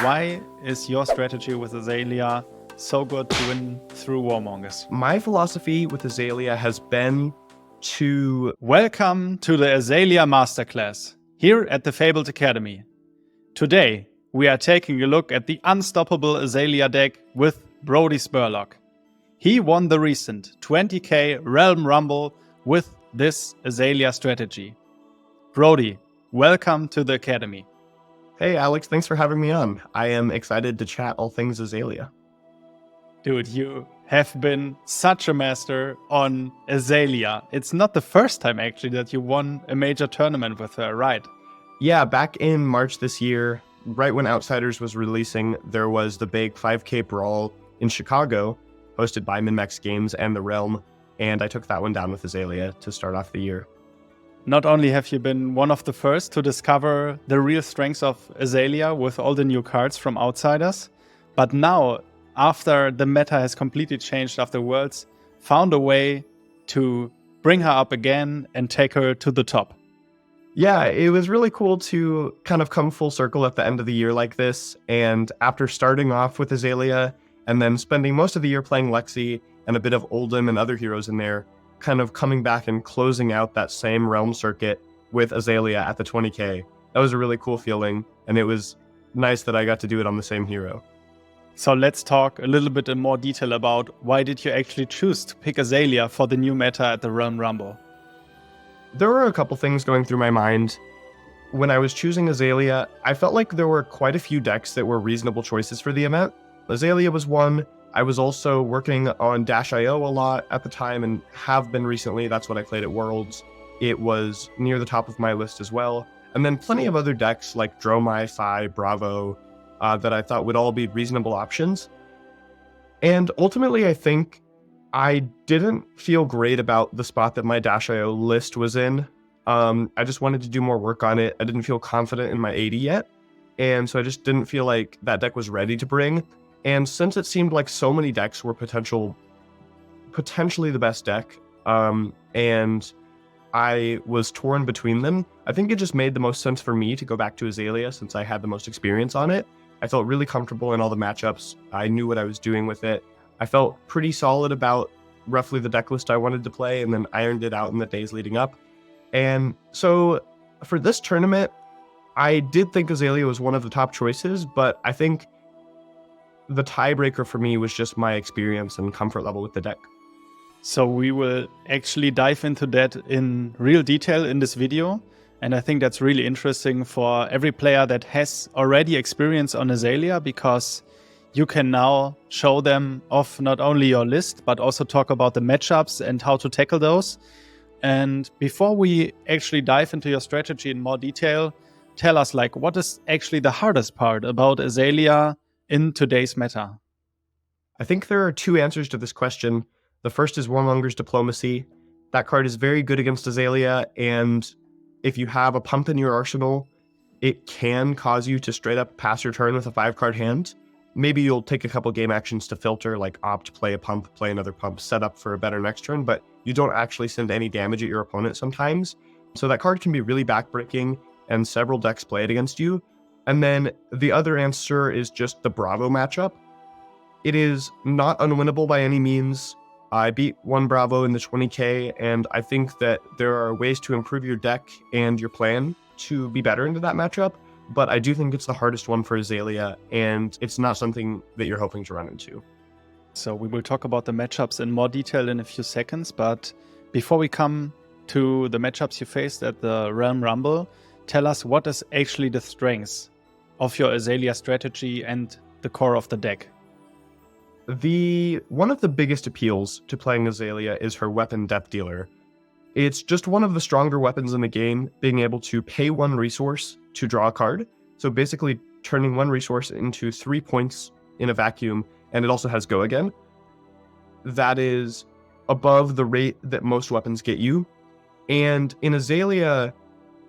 why is your strategy with Azalea so good to win through Warmongers? My philosophy with Azalea has been to... Welcome to the Azalea Masterclass, here at the Fabled Academy. Today, we are taking a look at the unstoppable Azalea deck with Brodie Spurlock. He won the recent 20k Realm Rumble with this Azalea strategy. Brodie, welcome to the Academy. Hey Alex, thanks for having me on. I am excited to chat all things Azalea. Dude, you have been such a master on Azalea. It's not the first time actually that you won a major tournament with her, right? Yeah, back in March this year, right when Outsiders was releasing, there was the big 5k brawl in Chicago, hosted by MinMax Games and The Realm, and I took that one down with Azalea to start off the year. Not only have you been one of the first to discover the real strengths of Azalea with all the new cards from Outsiders, but now, after the meta has completely changed after Worlds, found a way to bring her up again and take her to the top. Yeah, it was really cool to kind of come full circle at the end of the year like this, and after starting off with Azalea and then spending most of the year playing Lexi and a bit of Oldhim and other heroes in there, kind of coming back and closing out that same realm circuit with Azalea at the 20k. That was a really cool feeling, and it was nice that I got to do it on the same hero. So let's talk a little bit in more detail about why did you actually choose to pick Azalea for the new meta at the Realm Rumble? There were a couple things going through my mind. When I was choosing Azalea, I felt like there were quite a few decks that were reasonable choices for the event. Azalea was one. I was also working on Dash.io a lot at the time and have been recently. That's what I played at Worlds. It was near the top of my list as well. And then plenty of other decks like Dromai, Phi, Bravo, that I thought would all be reasonable options. And ultimately, I think I didn't feel great about the spot that my Dash.io list was in. I just wanted to do more work on it. I didn't feel confident in my 80 yet. And so I just didn't feel like that deck was ready to bring. And since it seemed like so many decks were potentially the best deck, and I was torn between them, I think it just made the most sense for me to go back to Azalea since I had the most experience on it. I felt really comfortable in all the matchups. I knew what I was doing with it. I felt pretty solid about roughly the deck list I wanted to play, and then ironed it out in the days leading up. And so for this tournament, I did think Azalea was one of the top choices, but I think the tiebreaker for me was just my experience and comfort level with the deck. So we will actually dive into that in real detail in this video. And I think that's really interesting for every player that has already experience on Azalea, because you can now show them off not only your list, but also talk about the matchups and how to tackle those. And before we actually dive into your strategy in more detail, tell us, like, what is actually the hardest part about Azalea in today's meta? I think there are two answers to this question. The first is Warmongers Diplomacy. That card is very good against Azalea, and if you have a pump in your arsenal, it can cause you to straight up pass your turn with a 5-card hand. Maybe you'll take a couple game actions to filter, like opt, play a pump, play another pump, set up for a better next turn, but you don't actually send any damage at your opponent sometimes. So that card can be really backbreaking, and several decks play it against you. And then the other answer is just the Bravo matchup. It is not unwinnable by any means. I beat one Bravo in the 20k, and I think that there are ways to improve your deck and your plan to be better into that matchup, but I do think it's the hardest one for Azalea, and it's not something that you're hoping to run into. So we will talk about the matchups in more detail in a few seconds, but before we come to the matchups you faced at the Realm Rumble, tell us what is actually the strengths of your Azalea strategy and the core of the deck. One of the biggest appeals to playing Azalea is her weapon Death Dealer. It's just one of the stronger weapons in the game, being able to pay one resource to draw a card. So basically turning one resource into 3 points in a vacuum, and it also has Go Again. That is above the rate that most weapons get you. And in Azalea,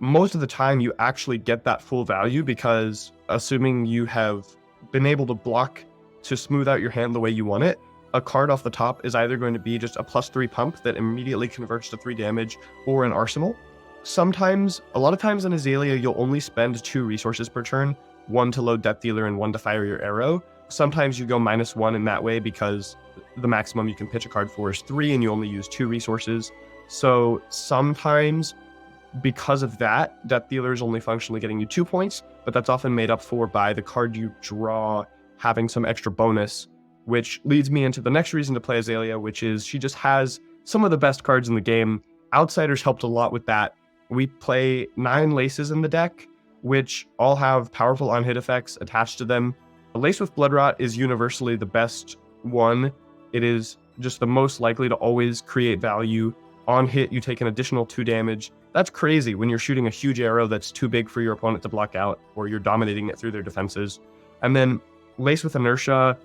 most of the time you actually get that full value, because assuming you have been able to block to smooth out your hand the way you want it, a card off the top is either going to be just a +3 pump that immediately converts to 3 damage, or an arsenal. A lot of times in Azalea, you'll only spend 2 resources per turn, 1 to load Death Dealer and 1 to fire your arrow. Sometimes you go -1 in that way because the maximum you can pitch a card for is 3 and you only use 2 resources. So sometimes, because of that, Death Dealer is only functionally getting you 2 points, but that's often made up for by the card you draw having some extra bonus, which leads me into the next reason to play Azalea, which is she just has some of the best cards in the game. Outsiders helped a lot with that. We play 9 Laces in the deck, which all have powerful on-hit effects attached to them. A Lace with Bloodrot is universally the best one. It is just the most likely to always create value. On hit, you take an additional 2 damage. That's crazy when you're shooting a huge arrow that's too big for your opponent to block out, or you're dominating it through their defenses. And then Lace with Inertia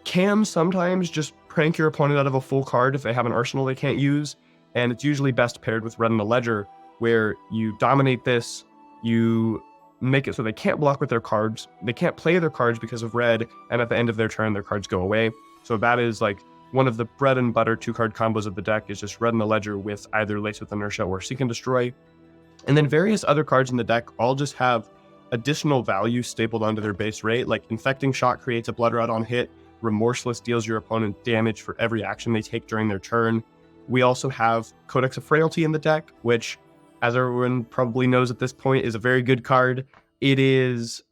can sometimes just prank your opponent out of a full card if they have an arsenal they can't use, and it's usually best paired with Red in the Ledger, where you dominate this, you make it so they can't block with their cards, they can't play their cards because of red, and at the end of their turn, their cards go away. So that is like one of the bread and butter 2-card combos of the deck, is just Red in the Ledger with either Lace with Inertia or Seek and Destroy. And then various other cards in the deck all just have additional value stapled onto their base rate, like Infecting Shot creates a Bloodrot on hit, Remorseless deals your opponent damage for every action they take during their turn. We also have Codex of Frailty in the deck, which, as everyone probably knows at this point, is a very good card. It is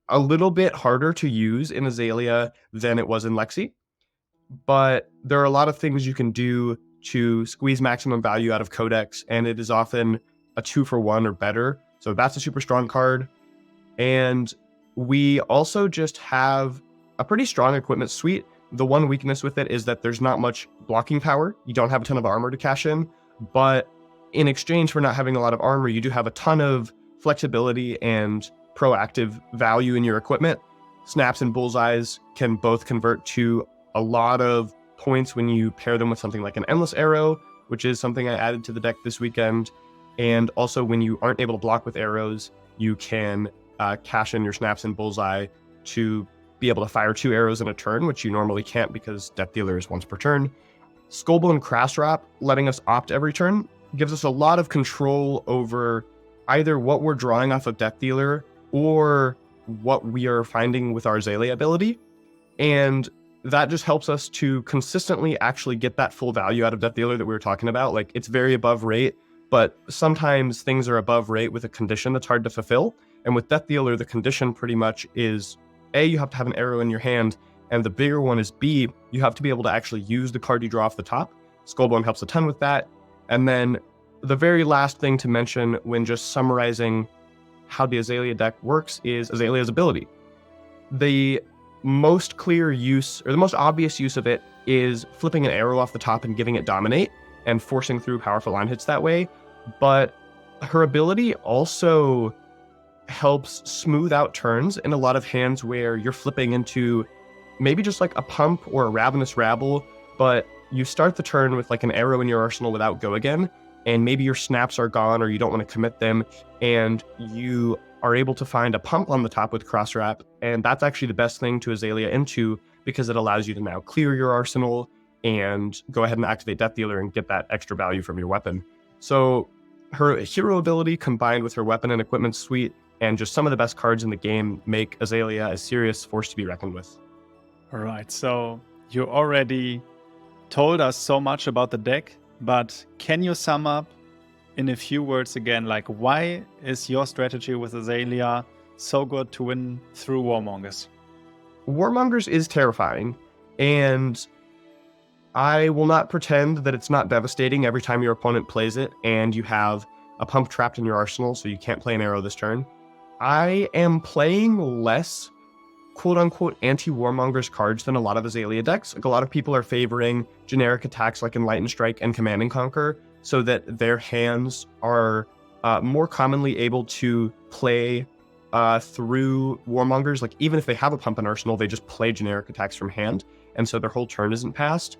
a little bit harder to use in Azalea than it was in Lexi, but there are a lot of things you can do to squeeze maximum value out of Codex, and it is often a 2-for-1 or better. So that's a super strong card. And we also just have a pretty strong equipment suite. The one weakness with it is that there's not much blocking power. You don't have a ton of armor to cash in, but in exchange for not having a lot of armor, you do have a ton of flexibility and proactive value in your equipment. Snaps and Bullseyes can both convert to a lot of points when you pair them with something like an Endless Arrow, which is something I added to the deck this weekend. And also, when you aren't able to block with arrows, you can cash in your Snaps and Bullseye to be able to fire 2 arrows in a turn, which you normally can't because Death Dealer is once per turn. Skullbone Crasswrap, letting us opt every turn, gives us a lot of control over either what we're drawing off of Death Dealer or what we are finding with our Azalea ability. And that just helps us to consistently actually get that full value out of Death Dealer that we were talking about. Like, it's very above rate, but sometimes things are above rate with a condition that's hard to fulfill. And with Death Dealer, the condition pretty much is A, you have to have an arrow in your hand, and the bigger one is B, you have to be able to actually use the card you draw off the top. Skullbone helps a ton with that. And then the very last thing to mention when just summarizing how the Azalea deck works is Azalea's ability. The most clear use, or the most obvious use of it, is flipping an arrow off the top and giving it Dominate and forcing through powerful line hits that way. But her ability also helps smooth out turns in a lot of hands where you're flipping into maybe just like a Pump or a Ravenous Rabble, but you start the turn with like an arrow in your arsenal without Go Again, and maybe your snaps are gone or you don't want to commit them, and you are able to find a Pump on the top with Crosswrap, and that's actually the best thing to Azalea into because it allows you to now clear your arsenal and go ahead and activate Death Dealer and get that extra value from your weapon. So her hero ability combined with her weapon and equipment suite and just some of the best cards in the game make Azalea a serious force to be reckoned with. All right, so you already told us so much about the deck, but can you sum up in a few words again, like, why is your strategy with Azalea so good to win through Warmongers? Warmongers is terrifying, and I will not pretend that it's not devastating every time your opponent plays it and you have a Pump trapped in your arsenal so you can't play an arrow this turn. I am playing less quote-unquote anti-Warmongers cards than a lot of Azalea decks. Like, a lot of people are favoring generic attacks like Enlighten Strike and Command and Conquer so that their hands are more commonly able to play through Warmongers. Like, even if they have a Pump and Arsenal, they just play generic attacks from hand, and so their whole turn isn't passed.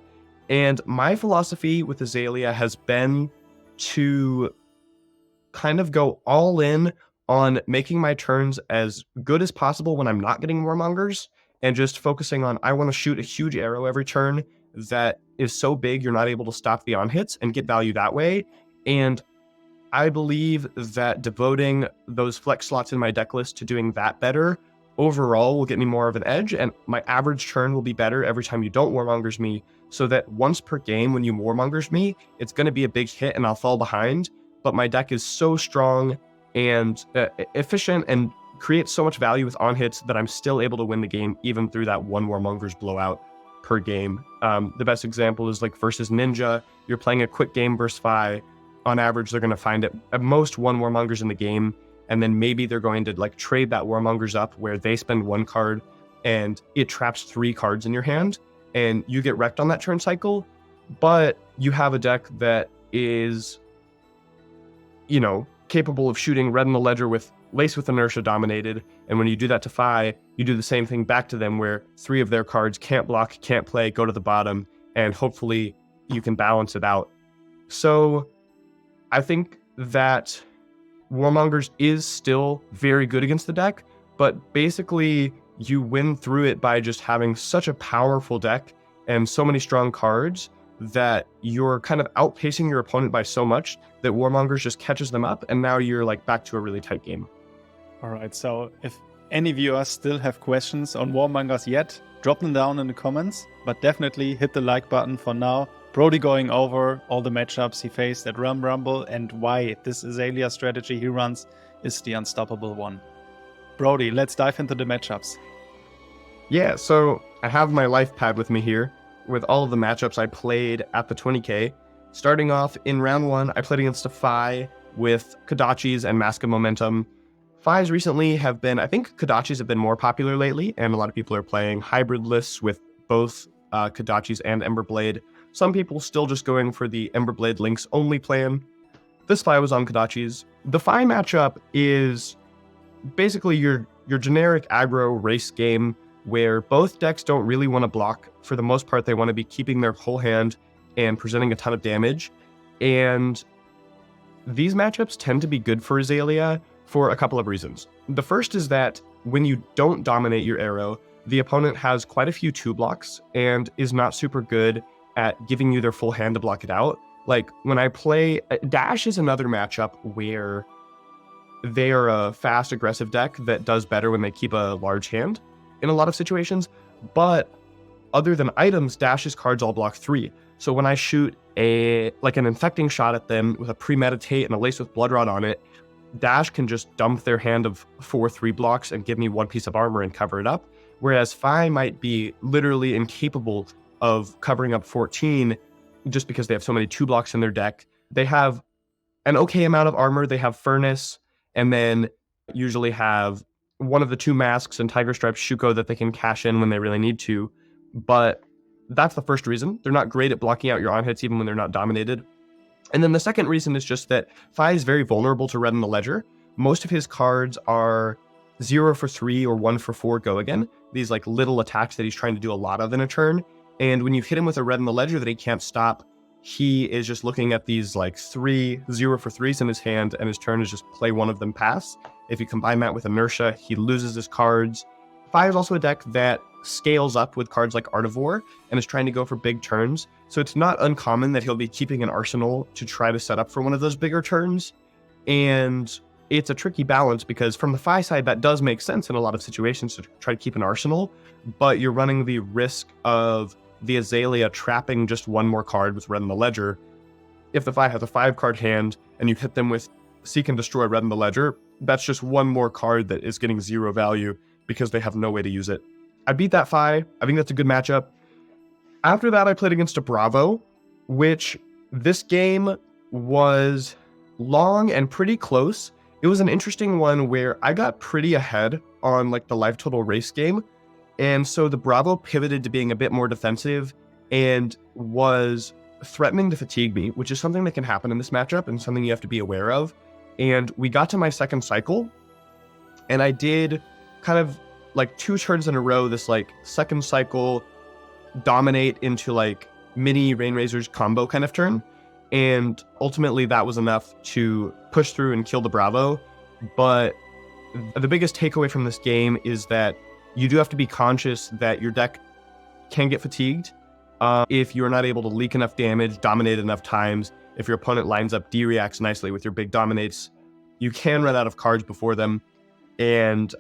And my philosophy with Azalea has been to kind of go all in on making my turns as good as possible when I'm not getting Warmongers, and just focusing on, I want to shoot a huge arrow every turn that is so big you're not able to stop the on-hits and get value that way. And I believe that devoting those flex slots in my deck list to doing that better overall will get me more of an edge, and my average turn will be better every time you don't Warmongers me, so that once per game when you Warmongers me, it's going to be a big hit and I'll fall behind, but my deck is so strong and efficient and creates so much value with on hits that I'm still able to win the game even through that one Warmongers blowout per game. The best example is like versus Ninja. You're playing a quick game versus Fi. On average, they're going to find at most one Warmongers in the game, and then maybe they're going to like trade that Warmongers up where they spend one card and it traps 3 cards in your hand and you get wrecked on that turn cycle, but you have a deck that is, capable of shooting red in the ledger with Lace with Inertia dominated, and when you do that to Fi, you do the same thing back to them where 3 of their cards can't block, can't play, go to the bottom, and hopefully you can balance it out. So I think that Warmongers is still very good against the deck, but basically you win through it by just having such a powerful deck and so many strong cards that you're kind of outpacing your opponent by so much that Warmongers just catches them up, and now you're like back to a really tight game. All right, so if any viewers still have questions on Warmongers yet, drop them down in the comments, but definitely hit the like button for now. Brodie going over all the matchups he faced at Realm Rumble and why this Azalea strategy he runs is the unstoppable one. Brodie, let's dive into the matchups. Yeah, so I have my life pad with me here with all of the matchups I played at the 20K. Starting off in round 1, I played against a Fi with Kodachis and Mask of Momentum. Fis recently have been, I think Kodachis have been more popular lately, and a lot of people are playing hybrid lists with both Kodachis and Emberblade. Some people still just going for the Emberblade links only plan. This Fi was on Kodachis. The Fi matchup is basically your generic aggro race game where both decks don't really want to block. For the most part, they want to be keeping their whole hand and presenting a ton of damage. And these matchups tend to be good for Azalea for a couple of reasons. The first is that when you don't dominate your arrow, the opponent has quite a few 2-blocks and is not super good at giving you their full hand to block it out. Like when I play, Dash is another matchup where they are a fast, aggressive deck that does better when they keep a large hand in a lot of situations, but other than items, Dash's cards all block 3. So when I shoot an infecting shot at them with a premeditate and a Lace with Bloodrot on it, Dash can just dump their hand of 4 3-blocks and give me 1 piece of armor and cover it up. Whereas Fi might be literally incapable of covering up 14 just because they have so many 2-blocks in their deck. They have an okay amount of armor. They have Furnace, and then usually have one of the 2 masks and Tiger Stripe Shuko that they can cash in when they really need to. But that's the first reason. They're not great at blocking out your on-hits even when they're not dominated. And then the second reason is just that Fi is very vulnerable to red in the ledger. Most of his cards are 0 for 3 or 1 for 4 go again. These like little attacks that he's trying to do a lot of in a turn. And when you hit him with a red in the ledger that he can't stop, he is just looking at these like 3 0 for 3s in his hand, and his turn is just play one of them pass. If you combine that with Inertia, he loses his cards. Fi is also a deck that scales up with cards like Art of War and is trying to go for big turns. So it's not uncommon that he'll be keeping an arsenal to try to set up for one of those bigger turns. And it's a tricky balance because from the Fi side, that does make sense in a lot of situations to try to keep an arsenal, but you're running the risk of the Azalea trapping just 1 more card with red in the ledger. If the Fi has a 5-card hand and you hit them with Seek and Destroy red in the ledger, that's just 1 more card that is getting 0 value because they have no way to use it. I beat that Fi. I think that's a good matchup. After that, I played against a Bravo, which this game was long and pretty close. It was an interesting one where I got pretty ahead on like the life total race game. And so the Bravo pivoted to being a bit more defensive and was threatening to fatigue me, which is something that can happen in this matchup and something you have to be aware of. And we got to my second cycle, and I did kind of like 2 turns in a row, this like second cycle dominate into like mini Rainrazor's combo kind of turn. And ultimately that was enough to push through and kill the Bravo. But the biggest takeaway from this game is that you do have to be conscious that your deck can get fatigued if you're not able to leak enough damage, dominate enough times. If your opponent lines up D-reacts nicely with your big dominates, you can run out of cards before them. And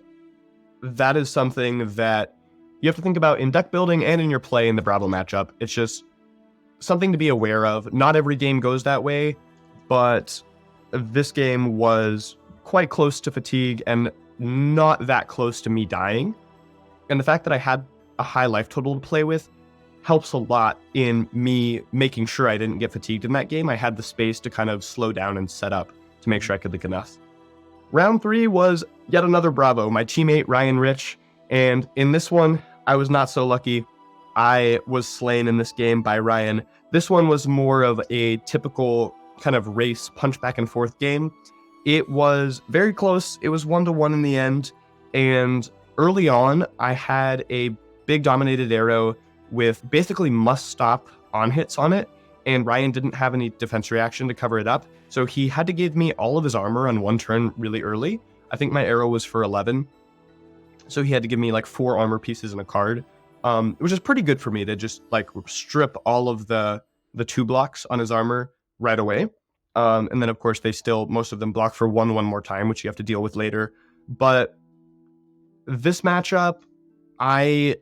that is something that you have to think about in deck building and in your play in the Bravo matchup. It's just something to be aware of. Not every game goes that way, but this game was quite close to fatigue and not that close to me dying. And the fact that I had a high life total to play with helps a lot in me making sure I didn't get fatigued in that game. I had the space to kind of slow down and set up to make sure I could leak enough. Round 3 was yet another Bravo, my teammate Ryan Rich, and in this one, I was not so lucky. I was slain in this game by Ryan. This one was more of a typical kind of race punch back and forth game. It was very close. It was 1-1 in the end, and early on, I had a big dominated arrow with basically must-stop on-hits on it, and Ryan didn't have any defense reaction to cover it up, so he had to give me all of his armor on one turn really early. I think my arrow was for 11, so he had to give me like 4 armor pieces and a card, which is pretty good for me to just like strip all of the 2 blocks on his armor right away. And then of course they still, most of them block for one more time, which you have to deal with later. But this matchup, I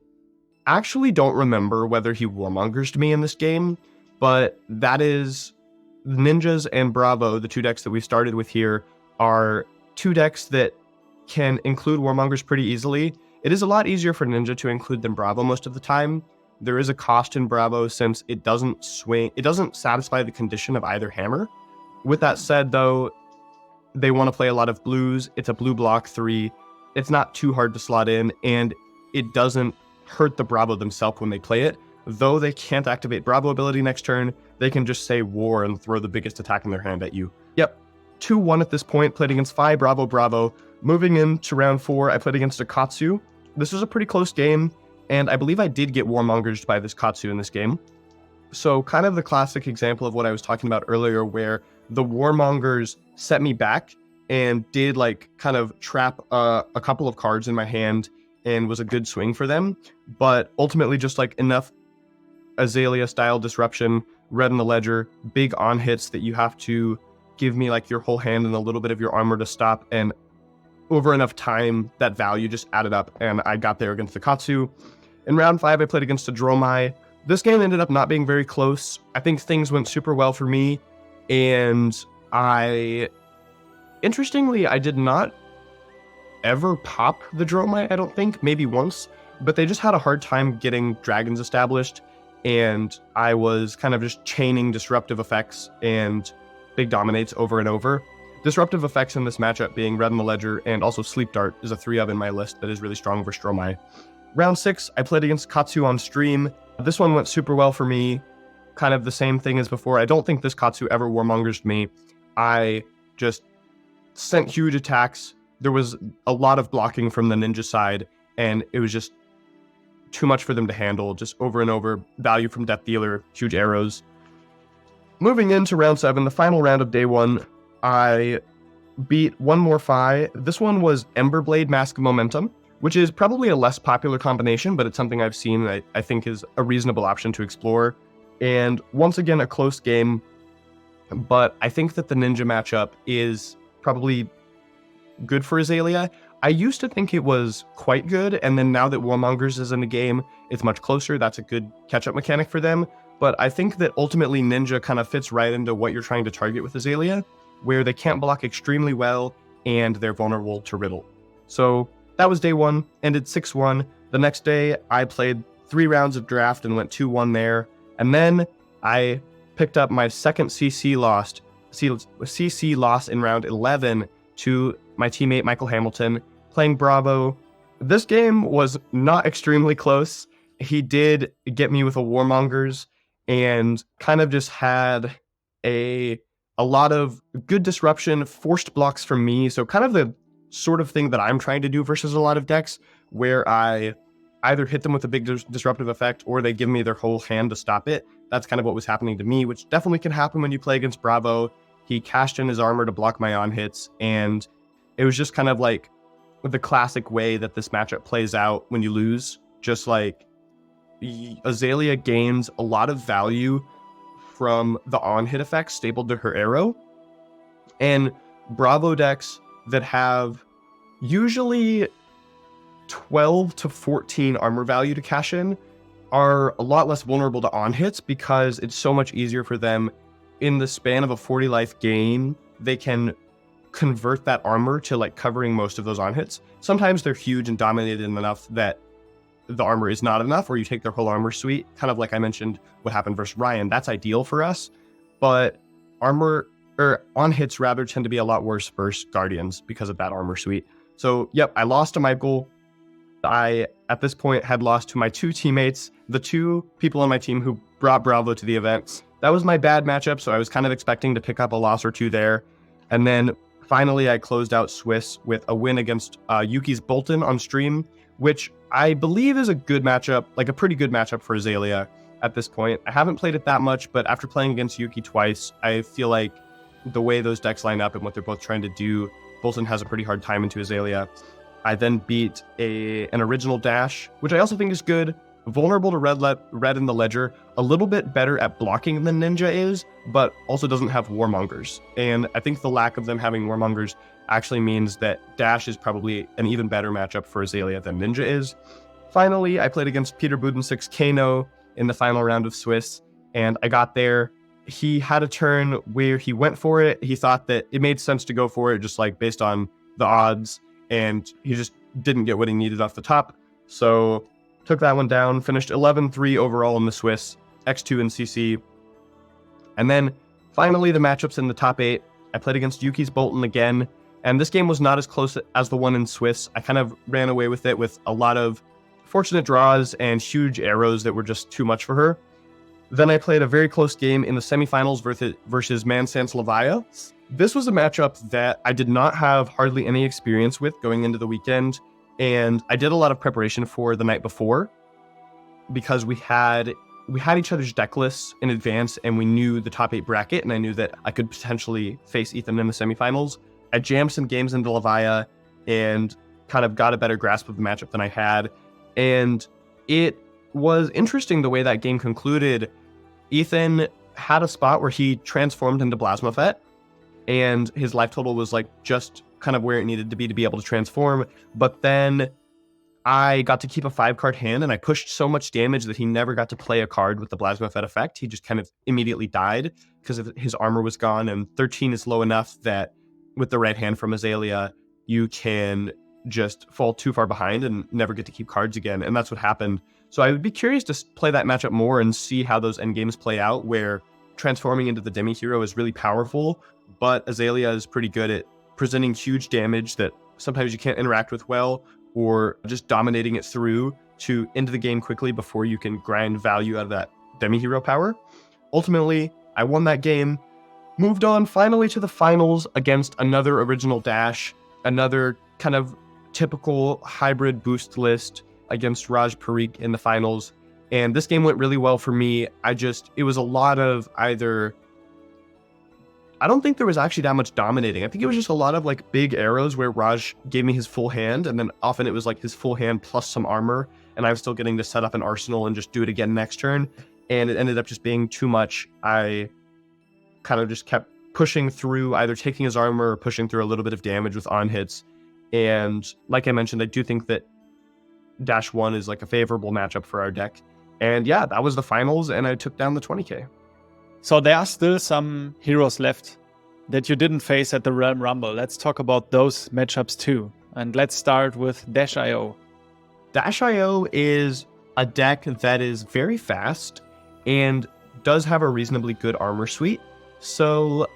actually don't remember whether he Warmongers me in this game, but that is Ninjas and Bravo, the 2 decks that we started with here, are 2 decks that can include Warmongers pretty easily. It is a lot easier for Ninja to include than Bravo most of the time. There is a cost in Bravo since it doesn't satisfy the condition of either hammer. With that said though, they want to play a lot of blues. It's a blue block 3. It's not too hard to slot in, and it doesn't hurt the Bravo themselves when they play it. Though they can't activate Bravo ability next turn, they can just say war and throw the biggest attack in their hand at you. Yep, 2-1 at this point, played against Phi, Bravo. Moving into round 4, I played against a Katsu. This was a pretty close game, and I believe I did get Warmongers by this Katsu in this game. So kind of the classic example of what I was talking about earlier, where the Warmongers set me back and did like kind of trap a couple of cards in my hand and was a good swing for them, but ultimately just like enough Azalea style disruption, red in the ledger, big on hits that you have to give me like your whole hand and a little bit of your armor to stop, and over enough time that value just added up and I got there against the Katsu. In round 5 I played against a Dromai. This game ended up not being very close. I think things went super well for me, and interestingly I did not ever pop the Dromai, I don't think, maybe once, but they just had a hard time getting dragons established, and I was kind of just chaining disruptive effects and big dominates over and over. Disruptive effects in this matchup being red in the ledger and also Sleep Dart is a 3 of in my list that is really strong versus Dromai. Round 6, I played against Katsu on stream. This one went super well for me, kind of the same thing as before. I don't think this Katsu ever Warmongers me. I just sent huge attacks. There was a lot of blocking from the Ninja side, and it was just too much for them to handle, just over and over. Value from Death Dealer, huge arrows. Moving into round 7, the final round of day 1, I beat one more Phi. This one was Emberblade Mask of Momentum, which is probably a less popular combination, but it's something I've seen that I think is a reasonable option to explore. And once again, a close game, but I think that the Ninja matchup is probably good for Azalea. I used to think it was quite good, and then now that Warmongers is in the game, it's much closer. That's a good catch-up mechanic for them. But I think that ultimately Ninja kind of fits right into what you're trying to target with Azalea, where they can't block extremely well, and they're vulnerable to Riddle. So that was day 1, ended 6-1. The next day, I played 3 rounds of draft and went 2-1 there. And then I picked up my second CC loss in round 11 to my teammate Michael Hamilton, playing Bravo. This game was not extremely close. He did get me with a Warmongers and kind of just had a lot of good disruption, forced blocks from me. So kind of the sort of thing that I'm trying to do versus a lot of decks, where I either hit them with a big disruptive effect or they give me their whole hand to stop it. That's kind of what was happening to me, which definitely can happen when you play against Bravo. He cashed in his armor to block my on hits, and it was just kind of like the classic way that this matchup plays out when you lose. Just like Azalea gains a lot of value from the on-hit effects stapled to her arrow, and Bravo decks that have usually 12 to 14 armor value to cash in are a lot less vulnerable to on hits because it's so much easier for them in the span of a 40 life game. They can convert that armor to like covering most of those on hits. Sometimes they're huge and dominated enough that the armor is not enough, or you take their whole armor suite, kind of like I mentioned what happened versus Ryan. That's ideal for us, but armor or on hits rather tend to be a lot worse versus Guardians because of that armor suite. So yep, I lost to Michael. I at this point had lost to my two teammates, the two people on my team who brought Bravo to the event. That was my bad matchup, so I was kind of expecting to pick up a loss or two there. And then finally I closed out Swiss with a win against Yuki's Bolton on stream, which I believe is a good matchup, like a pretty good matchup for Azalea at this point. I haven't played it that much, but after playing against Yuki twice, I feel like the way those decks line up and what they're both trying to do, Bolton has a pretty hard time into Azalea. I then beat an original Dash, which I also think is good. Vulnerable to red in the ledger, a little bit better at blocking than Ninja is, but also doesn't have Warmongers. And I think the lack of them having Warmongers actually means that Dash is probably an even better matchup for Azalea than Ninja is. Finally, I played against Peter Budensik's Kano in the final round of Swiss, and I got there. He had a turn where he went for it. He thought that it made sense to go for it, just like based on the odds, and he just didn't get what he needed off the top. So took that one down, finished 11-3 overall in the Swiss, X2 in CC. And then finally the matchups in the top 8. I played against Yuki's Bolton again, and this game was not as close as the one in Swiss. I kind of ran away with it with a lot of fortunate draws and huge arrows that were just too much for her. Then I played a very close game in the semifinals versus Mansans Levaya. This was a matchup that I did not have hardly any experience with going into the weekend, and I did a lot of preparation for the night before because we had each other's deck lists in advance, and we knew the top 8 bracket, and I knew that I could potentially face Ethan in the semifinals. I jammed some games into Levaya and kind of got a better grasp of the matchup than I had, and it was interesting the way that game concluded. Ethan had a spot where he transformed into Blasmafet, and his life total was like just kind of where it needed to be able to transform. But then I got to keep a 5-card hand, and I pushed so much damage that he never got to play a card with the Blasmafet effect. He just kind of immediately died because his armor was gone, and 13 is low enough that with the right hand from Azalea, you can just fall too far behind and never get to keep cards again, and that's what happened. So I would be curious to play that matchup more and see how those endgames play out, where transforming into the demi-hero is really powerful, but Azalea is pretty good at presenting huge damage that sometimes you can't interact with well, or just dominating it through to end the game quickly before you can grind value out of that demi-hero power. Ultimately, I won that game, moved on finally to the finals against another original Dash, another kind of typical hybrid boost list against Raj Parikh in the finals. And this game went really well for me. It was a lot of either, I don't think there was actually that much dominating. I think it was just a lot of like big arrows where Raj gave me his full hand, and then often it was like his full hand plus some armor, and I was still getting to set up an arsenal and just do it again next turn. And it ended up just being too much. I kind of just kept pushing through, either taking his armor or pushing through a little bit of damage with on hits. And like I mentioned, I do think that Dash 1 is like a favorable matchup for our deck. And yeah, that was the finals, and I took down the 20k. So there are still some heroes left that you didn't face at the Realm Rumble. Let's talk about those matchups too. And let's start with Dash.io. Dash.io is a deck that is very fast and does have a reasonably good armor suite. So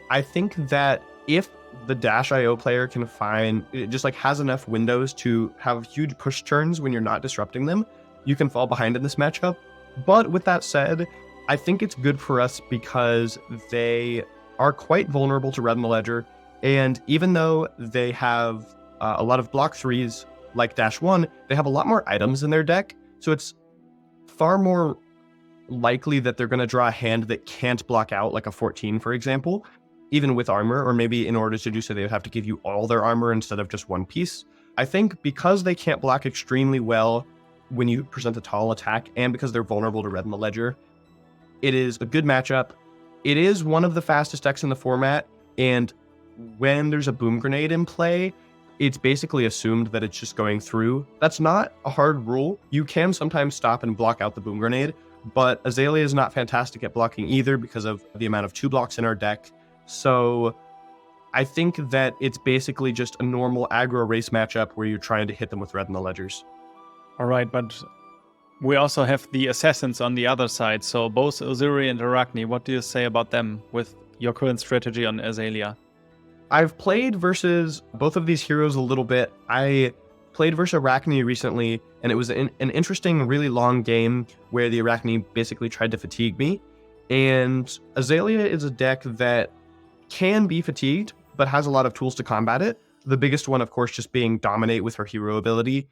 I think that if the Dash.io player can find, it just like has enough windows to have huge push turns when you're not disrupting them, you can fall behind in this matchup. But with that said, I think it's good for us because they are quite vulnerable to red in the ledger. And even though they have a lot of block 3s like Dash 1, they have a lot more items in their deck. So it's far more likely that they're going to draw a hand that can't block out, like a 14, for example, even with armor, or maybe in order to do so, they would have to give you all their armor instead of just one piece. I think because they can't block extremely well when you present a tall attack, and because they're vulnerable to red in the ledger, it is a good matchup. It is one of the fastest decks in the format, and when there's a boom grenade in play, it's basically assumed that it's just going through. That's not a hard rule. You can sometimes stop and block out the Boom Grenade, but Azalea is not fantastic at blocking either because of the amount of 2 blocks in our deck. So I think that it's basically just a normal aggro race matchup where you're trying to hit them with red in the ledgers. All right, but we also have the Assassins on the other side. So both Uzuri and Arachne, what do you say about them with your current strategy on Azalea? I've played versus both of these heroes a little bit. I played versus Arachne recently, and it was an interesting, really long game where the Arachne basically tried to fatigue me. And Azalea is a deck that can be fatigued, but has a lot of tools to combat it. The biggest one, of course, just being Dominate with her hero ability.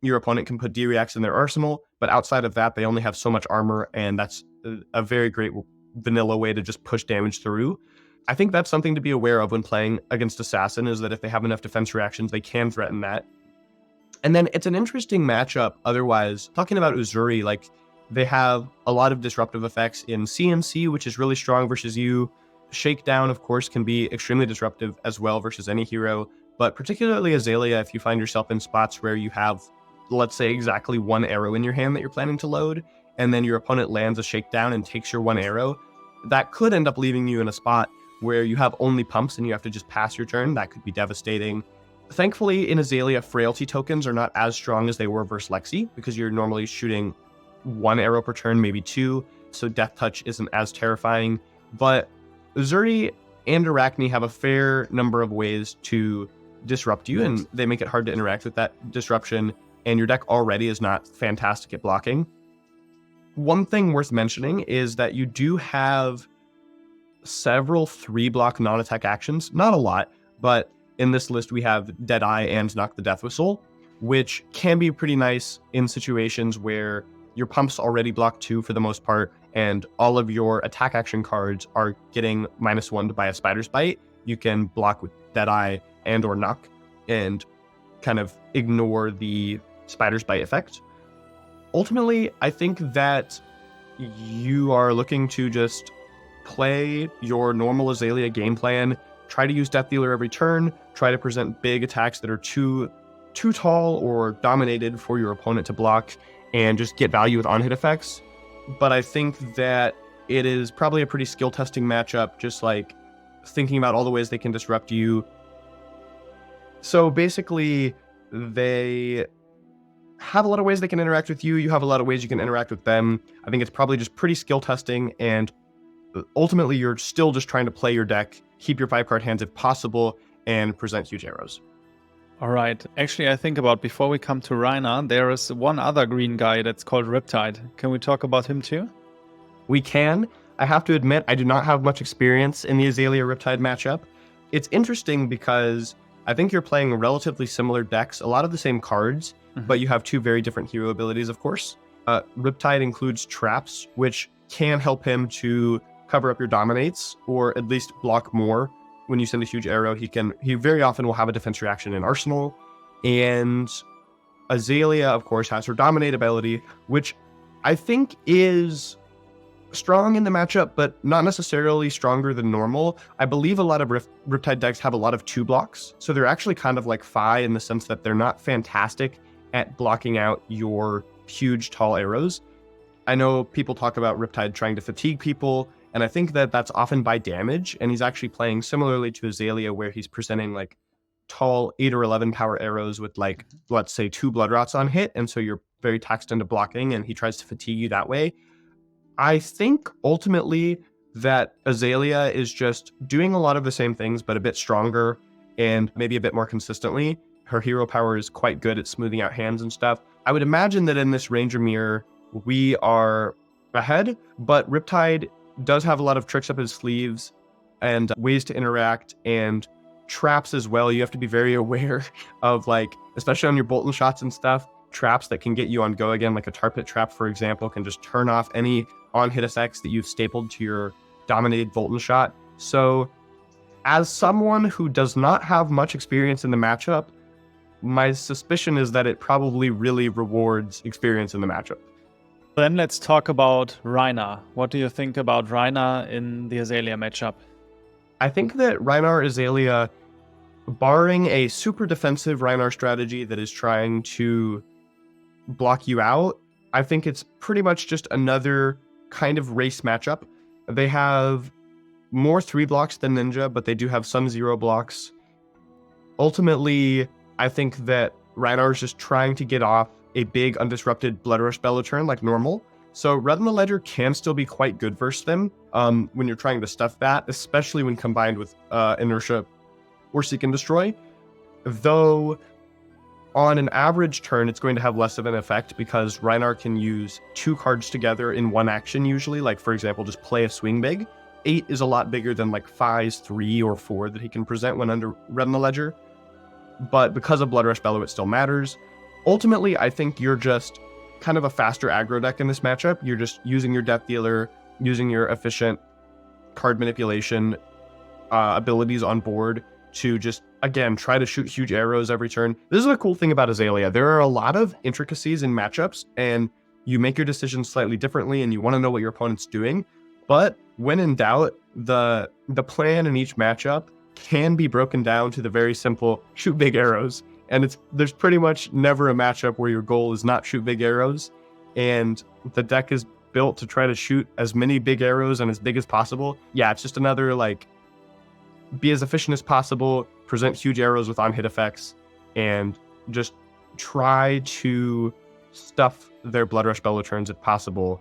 Your opponent can put D-Reacts in their arsenal, but outside of that, they only have so much armor, and that's a very great vanilla way to just push damage through. I think that's something to be aware of when playing against Assassin, is that if they have enough defense reactions, they can threaten that. And then it's an interesting matchup otherwise. Talking about Uzuri, like, they have a lot of disruptive effects in CMC, which is really strong versus you. Shakedown, of course, can be extremely disruptive as well versus any hero, but particularly Azalea, if you find yourself in spots where you have, let's say, exactly 1 arrow in your hand that you're planning to load, and then your opponent lands a Shakedown and takes your 1 arrow, that could end up leaving you in a spot where you have only pumps and you have to just pass your turn. That could be devastating. Thankfully, in Azalea, frailty tokens are not as strong as they were versus Lexi, because you're normally shooting 1 arrow per turn, maybe 2, so Death Touch isn't as terrifying. But Uzuri and Arachne have a fair number of ways to disrupt you, and they make it hard to interact with that disruption, and your deck already is not fantastic at blocking. One thing worth mentioning is that you do have several 3-block non-attack actions. Not a lot, but in this list we have Deadeye and Knock the Death Whistle, which can be pretty nice in situations where your pumps already block 2 for the most part, and all of your attack action cards are getting -1 by a Spider's Bite. You can block with Deadeye and or Knock and kind of ignore the Spider's Bite effect. Ultimately, I think that you are looking to just play your normal Azalea game plan, try to use Death Dealer every turn, try to present big attacks that are too tall or dominated for your opponent to block, and just get value with on-hit effects. But I think that it is probably a pretty skill-testing matchup, just like thinking about all the ways they can disrupt you. So basically, they have a lot of ways they can interact with you. You have a lot of ways you can interact with them. I think it's probably just pretty skill-testing, and ultimately, you're still just trying to play your deck, keep your 5-card hands if possible, and present huge arrows. All right. Actually, I think about before we come to Raina, there is one other green guy that's called Riptide. Can we talk about him too? We can. I have to admit, I do not have much experience in the Azalea Riptide matchup. It's interesting because I think you're playing relatively similar decks, a lot of the same cards, but you have 2 very different hero abilities, of course. Riptide includes traps, which can help him to cover up your dominates, or at least block more. When you send a huge arrow, he very often will have a defense reaction in Arsenal. And Azalea, of course, has her dominate ability, which I think is strong in the matchup, but not necessarily stronger than normal. I believe a lot of Riptide decks have a lot of 2 blocks, so they're actually kind of like Fi in the sense that they're not fantastic at blocking out your huge, tall arrows. I know people talk about Riptide trying to fatigue people, and I think that that's often by damage, and he's actually playing similarly to Azalea, where he's presenting like tall 8 or 11 power arrows with like, let's say 2 Blood Rots on hit, and so you're very taxed into blocking, and he tries to fatigue you that way. I think ultimately that Azalea is just doing a lot of the same things, but a bit stronger and maybe a bit more consistently. Her hero power is quite good at smoothing out hands and stuff. I would imagine that in this Ranger Mirror, we are ahead, but Riptide does have a lot of tricks up his sleeves and ways to interact, and traps as well. You have to be very aware of, like, especially on your Bolton shots and stuff, traps that can get you on go again, like a Tar Pit trap, for example, can just turn off any on-hit effects that you've stapled to your dominated Bolton shot. So as someone who does not have much experience in the matchup, my suspicion is that it probably really rewards experience in the matchup. Then let's talk about Raina. What do you think about Raina in the Azalea matchup? I think that Raina Azalea barring a super defensive Rhinar strategy that is trying to block you out, I think it's pretty much just another kind of race matchup. They have more 3 blocks than Ninja, but they do have some 0 blocks. Ultimately, I think that Rhinar is just trying to get off a big undisrupted Blood Rush Bellow turn like normal. So Red on the Ledger can still be quite good versus them when you're trying to stuff that, especially when combined with Inertia or Seek and Destroy. Though on an average turn, it's going to have less of an effect because Rhinar can use 2 cards together in one action usually. Like, for example, just play a Swing Big. 8 is a lot bigger than like Fi's 3 or 4 that he can present when under Red on the Ledger. But because of Blood Rush Bellow, it still matters. Ultimately, I think you're just kind of a faster aggro deck in this matchup. You're just using your Death Dealer, using your efficient card manipulation abilities on board to just, again, try to shoot huge arrows every turn. This is the cool thing about Azalea. There are a lot of intricacies in matchups, and you make your decisions slightly differently, and you want to know what your opponent's doing. But when in doubt, the plan in each matchup can be broken down to the very simple shoot big arrows. And there's pretty much never a matchup where your goal is not shoot big arrows. And the deck is built to try to shoot as many big arrows and as big as possible. Yeah, it's just another, like, be as efficient as possible, present huge arrows with on-hit effects, and just try to stuff their Blood Rush Bellow turns if possible.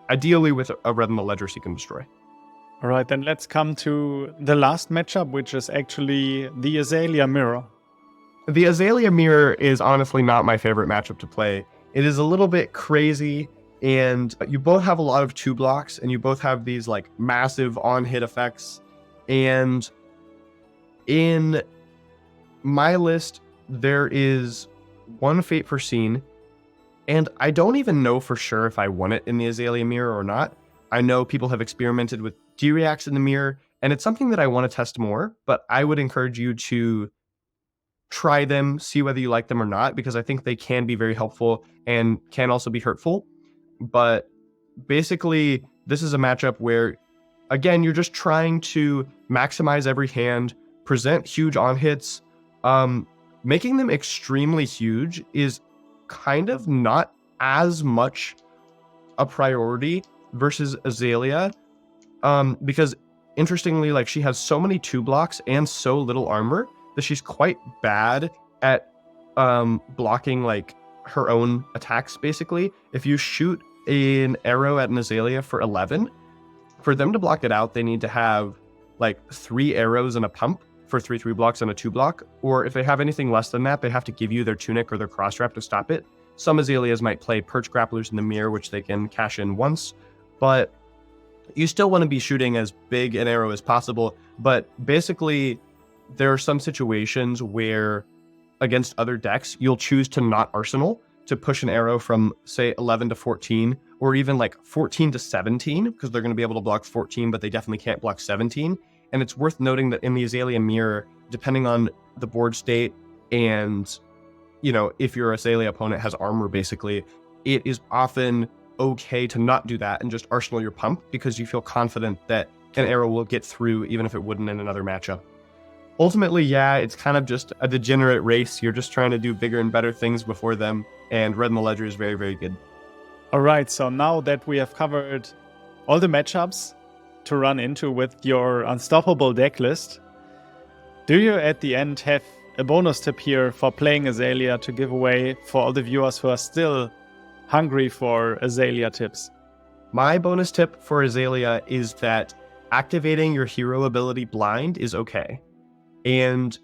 Ideally with a Red on the Ledger Seek and Destroy. All right, then let's come to the last matchup, which is actually the Azalea Mirror. The Azalea Mirror is honestly not my favorite matchup to play. It is a little bit crazy, and you both have a lot of 2 blocks, and you both have these like massive on-hit effects. And in my list, there is 1 Fate Foreseen, and I don't even know for sure if I want it in the Azalea Mirror or not. I know people have experimented with D-Reacts in the Mirror, and it's something that I want to test more, but I would encourage you to try them, see whether you like them or not, because I think they can be very helpful and can also be hurtful. But basically, this is a matchup where, again, you're just trying to maximize every hand, present huge on-hits. Making them extremely huge is kind of not as much a priority versus Azalea, because interestingly, like, she has so many 2 blocks and so little armor that she's quite bad at blocking like her own attacks. Basically, if you shoot an arrow at an Azalea for 11, for them to block it out, they need to have like 3 arrows and a pump for 3 blocks and a 2 block. Or if they have anything less than that, they have to give you their tunic or their cross wrap to stop it. Some Azaleas might play Perch Grapplers in the Mirror, which they can cash in once, but you still want to be shooting as big an arrow as possible. But basically, there are some situations where against other decks, you'll choose to not Arsenal to push an arrow from, say, 11 to 14, or even like 14 to 17, because they're going to be able to block 14, but they definitely can't block 17. And it's worth noting that in the Azalea Mirror, depending on the board state and, you know, if your Azalea opponent has armor, basically, it is often okay to not do that and just Arsenal your pump because you feel confident that an arrow will get through even if it wouldn't in another matchup. Ultimately, yeah, it's kind of just a degenerate race. You're just trying to do bigger and better things before them, and Red on the Ledger is very, very good. All right, so now that we have covered all the matchups to run into with your unstoppable deck list, do you at the end have a bonus tip here for playing Azalea to give away for all the viewers who are still hungry for Azalea tips? My bonus tip for Azalea is that activating your hero ability blind is okay. And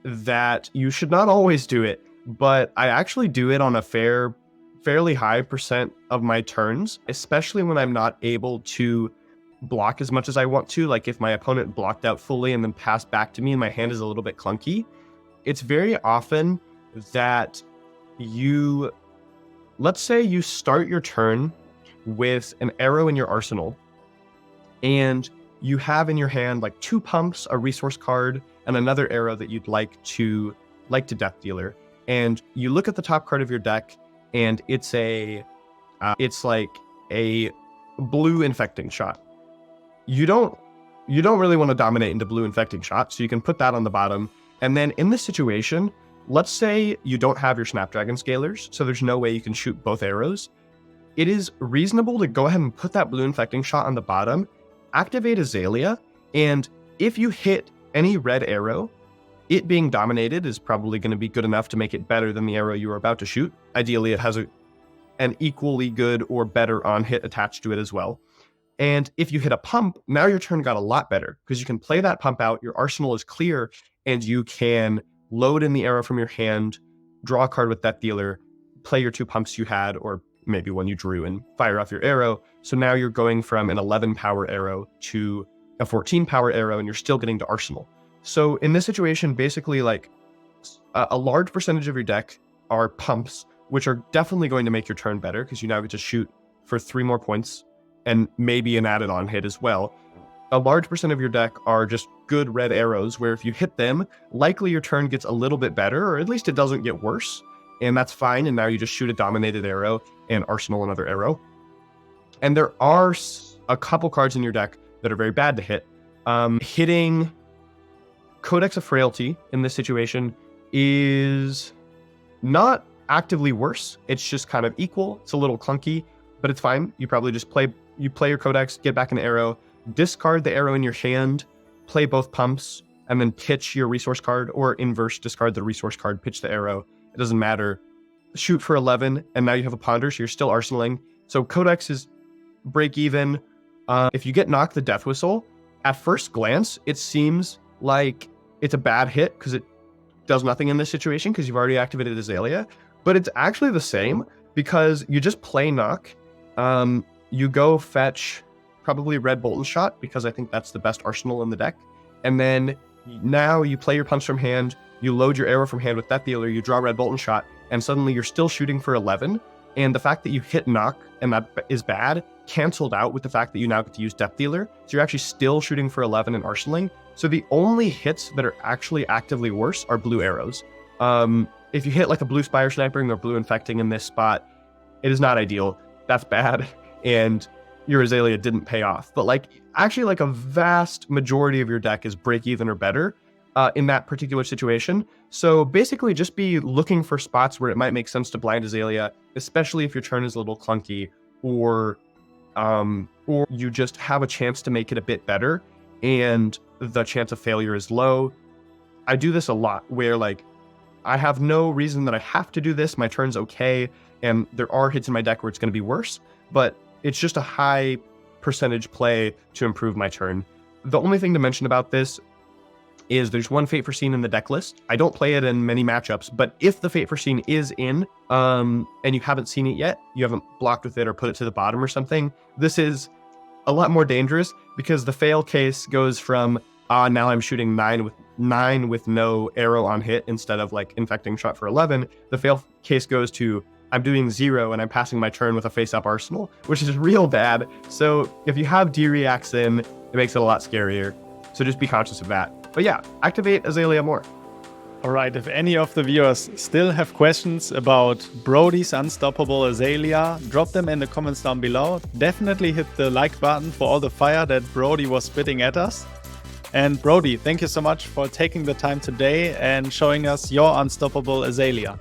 that you should not always do it, but I actually do it on a fairly high % of my turns, especially when I'm not able to block as much as I want to. Like if my opponent blocked out fully and then passed back to me and my hand is a little bit clunky, it's very often that let's say you start your turn with an arrow in your arsenal, and you have in your hand like 2 pumps, a resource card, and another arrow that you'd like to Death Dealer. And you look at the top card of your deck, and it's like a blue Infecting Shot. You don't really want to dominate into blue Infecting Shot, so you can put that on the bottom. And then in this situation, let's say you don't have your Snapdragon Scalers, so there's no way you can shoot both arrows. It is reasonable to go ahead and put that blue infecting shot on the bottom, activate Azalea, and if you hit any red arrow, it being dominated is probably going to be good enough to make it better than the arrow you were about to shoot. Ideally, it has an equally good or better on hit attached to it as well. And if you hit a pump, now your turn got a lot better because you can play that pump out, your arsenal is clear, and you can load in the arrow from your hand, draw a card with Death Dealer, play your 2 pumps you had, or maybe one you drew, and fire off your arrow. So now you're going from an 11 power arrow to a 14 power arrow, and you're still getting to arsenal. So in this situation, basically like a large percentage of your deck are pumps, which are definitely going to make your turn better because you now get to shoot for 3 more points and maybe an added on hit as well. A large percent of your deck are just good red arrows where if you hit them, likely your turn gets a little bit better, or at least it doesn't get worse. And that's fine. And now you just shoot a dominated arrow and arsenal another arrow. And there are a couple cards in your deck that are very bad to hit. Hitting Codex of Frailty in this situation is not actively worse. It's just kind of equal. It's a little clunky, but it's fine. You probably just play your Codex, get back an arrow, discard the arrow in your hand, play both pumps, and then pitch your resource card, or inverse, discard the resource card, pitch the arrow. It doesn't matter. Shoot for 11, and now you have a Ponder, so you're still arsenaling. So Codex is break even. If you get knocked the Death Whistle, at first glance, it seems like it's a bad hit because it does nothing in this situation because you've already activated Azalea, but it's actually the same because you just play knock. You go fetch probably Red Bolt and Shot because I think that's the best arsenal in the deck. And then now you play your pumps from hand, you load your arrow from hand with Death Dealer, you draw Red Bolt and Shot, and suddenly you're still shooting for 11. And the fact that you hit knock and that is bad canceled out with the fact that you now get to use Death Dealer. So you're actually still shooting for 11 and arsenaling. So the only hits that are actually actively worse are blue arrows. If you hit like a blue Spire Snipering or blue Infecting in this spot, it is not ideal. That's bad. And your Azalea didn't pay off. But like actually like a vast majority of your deck is break even or better in that particular situation. So basically just be looking for spots where it might make sense to blind Azalea, especially if your turn is a little clunky or you just have a chance to make it a bit better and the chance of failure is low. I do this a lot where like I have no reason that I have to do this. My turn's okay. And there are hits in my deck where it's going to be worse, but it's just a high percentage play to improve my turn. The only thing to mention about this is there's one Fate Foreseen in the deck list. I don't play it in many matchups, but if the Fate Foreseen is in, and you haven't seen it yet, you haven't blocked with it or put it to the bottom or something, this is a lot more dangerous because the fail case goes from, now I'm shooting 9 with no arrow on hit instead of like infecting shot for 11. The fail case goes to, I'm doing 0 and I'm passing my turn with a face-up arsenal, which is real bad. So if you have D-reacts in, it makes it a lot scarier. So just be conscious of that. But yeah, activate Azalea more. All right, if any of the viewers still have questions about Brodie's Unstoppable Azalea, drop them in the comments down below. Definitely hit the like button for all the fire that Brodie was spitting at us. And Brodie, thank you so much for taking the time today and showing us your Unstoppable Azalea.